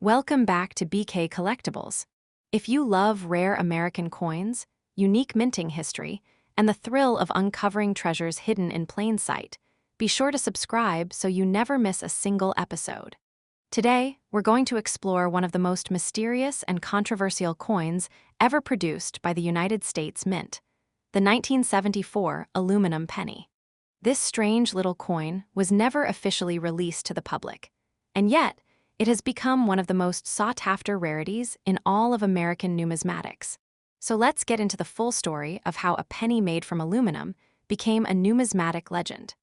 Welcome back to BK Collectables. If you love rare American coins, unique minting history, and the thrill of uncovering treasures hidden in plain sight, be sure to subscribe so you never miss a single episode. Today, we're going to explore one of the most mysterious and controversial coins ever produced by the United States Mint, the 1974 aluminum penny. This strange little coin was never officially released to the public, and yet, it has become one of the most sought-after rarities in all of American numismatics. So let's get into the full story of how a penny made from aluminum became a numismatic legend.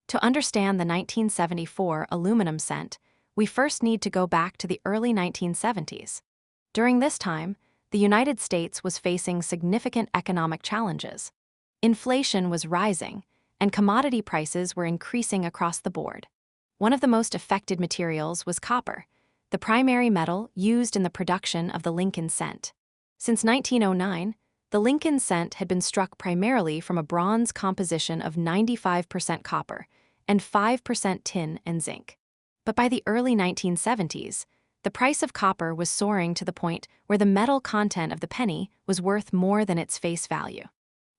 To understand the 1974 aluminum cent, we first need to go back to the early 1970s. During this time, the United States was facing significant economic challenges. Inflation was rising, and commodity prices were increasing across the board. One of the most affected materials was copper, the primary metal used in the production of the Lincoln cent. Since 1909, the Lincoln cent had been struck primarily from a bronze composition of 95% copper and 5% tin and zinc. But by the early 1970s, the price of copper was soaring to the point where the metal content of the penny was worth more than its face value.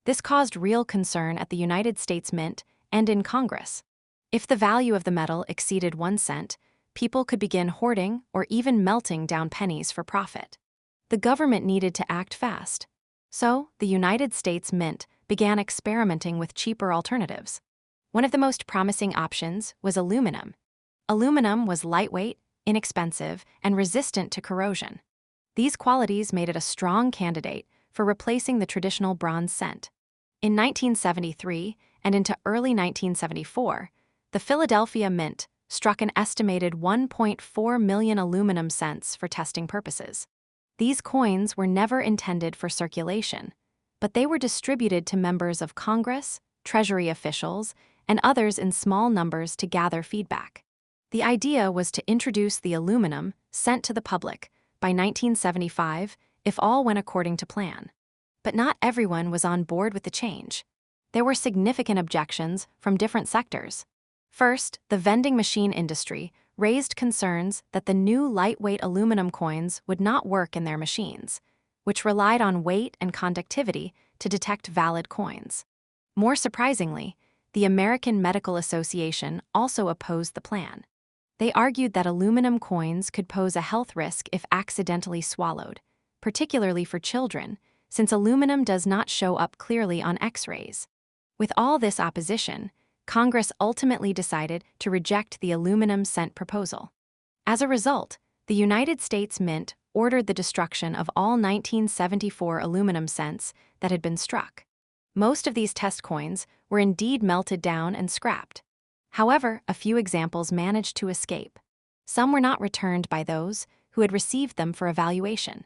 This caused real concern at the United States Mint and in Congress. If the value of the metal exceeded 1 cent, people could begin hoarding or even melting down pennies for profit. The government needed to act fast. So, the United States Mint began experimenting with cheaper alternatives. One of the most promising options was aluminum. Aluminum was lightweight, inexpensive, and resistant to corrosion. These qualities made it a strong candidate for replacing the traditional bronze cent. In 1973 and into early 1974, the Philadelphia Mint struck an estimated 1.4 million aluminum cents for testing purposes. These coins were never intended for circulation, but they were distributed to members of Congress, Treasury officials, and others in small numbers to gather feedback. The idea was to introduce the aluminum cent to the public by 1975 if all went according to plan. But not everyone was on board with the change. There were significant objections from different sectors. First, the vending machine industry raised concerns that the new lightweight aluminum coins would not work in their machines, which relied on weight and conductivity to detect valid coins. More surprisingly, the American Medical Association also opposed the plan. They argued that aluminum coins could pose a health risk if accidentally swallowed, particularly for children, since aluminum does not show up clearly on X-rays. With all this opposition, Congress ultimately decided to reject the aluminum cent proposal. As a result, the United States Mint ordered the destruction of all 1974 aluminum cents that had been struck. Most of these test coins were indeed melted down and scrapped. However, a few examples managed to escape. Some were not returned by those who had received them for evaluation.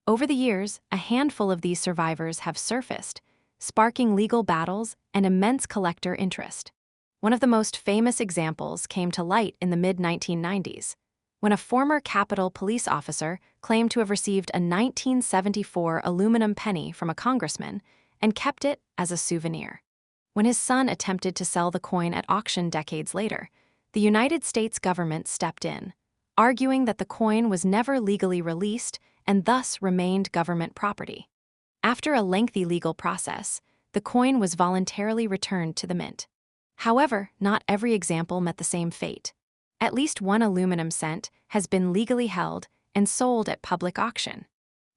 Over the years, a handful of these survivors have surfaced, sparking legal battles and immense collector interest. One of the most famous examples came to light in the mid-1990s, when a former Capitol police officer claimed to have received a 1974 aluminum penny from a congressman and kept it as a souvenir. When his son attempted to sell the coin at auction decades later, the United States government stepped in, arguing that the coin was never legally released and thus remained government property. After a lengthy legal process, the coin was voluntarily returned to the mint. However, not every example met the same fate. At least one aluminum cent has been legally held and sold at public auction.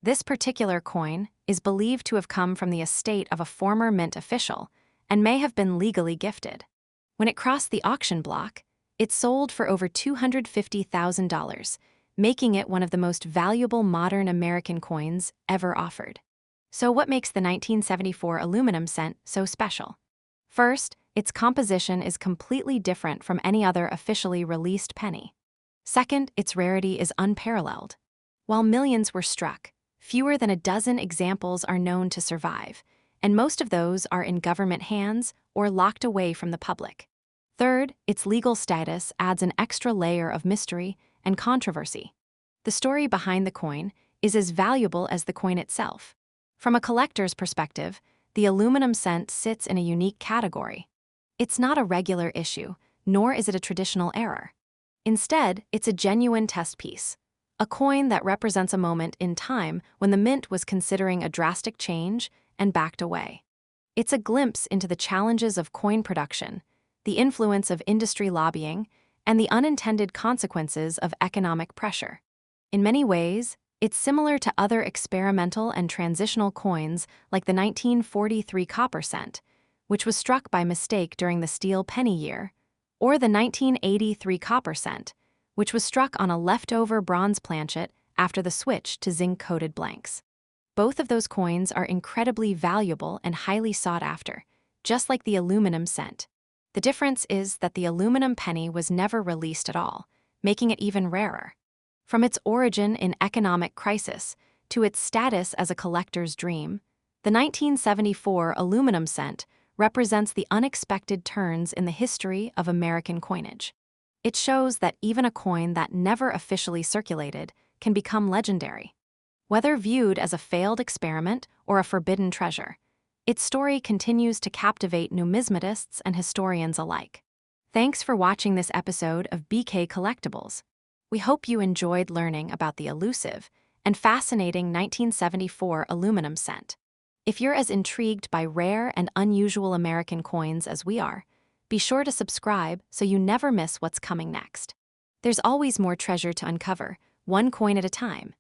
This particular coin is believed to have come from the estate of a former mint official and may have been legally gifted. When it crossed the auction block, it sold for over $250,000, making it one of the most valuable modern American coins ever offered. So what makes the 1974 aluminum cent so special? First, its composition is completely different from any other officially released penny. Second, its rarity is unparalleled. While millions were struck, fewer than a dozen examples are known to survive, and most of those are in government hands or locked away from the public. Third, its legal status adds an extra layer of mystery and controversy. The story behind the coin is as valuable as the coin itself. From a collector's perspective, the aluminum cent sits in a unique category. It's not a regular issue, nor is it a traditional error. Instead, it's a genuine test piece, a coin that represents a moment in time when the mint was considering a drastic change and backed away. It's a glimpse into the challenges of coin production, the influence of industry lobbying, and the unintended consequences of economic pressure. In many ways, it's similar to other experimental and transitional coins like the 1943 copper cent, which was struck by mistake during the steel penny year, or the 1983 copper cent, which was struck on a leftover bronze planchet after the switch to zinc-coated blanks. Both of those coins are incredibly valuable and highly sought after, just like the aluminum cent. The difference is that the aluminum penny was never released at all, making it even rarer. From its origin in economic crisis to its status as a collector's dream, the 1974 aluminum cent represents the unexpected turns in the history of American coinage. It shows that even a coin that never officially circulated can become legendary. Whether viewed as a failed experiment or a forbidden treasure, its story continues to captivate numismatists and historians alike. Thanks for watching this episode of BK Collectables. We hope you enjoyed learning about the elusive and fascinating 1974 aluminum cent. If you're as intrigued by rare and unusual American coins as we are, be sure to subscribe so you never miss what's coming next. There's always more treasure to uncover, one coin at a time.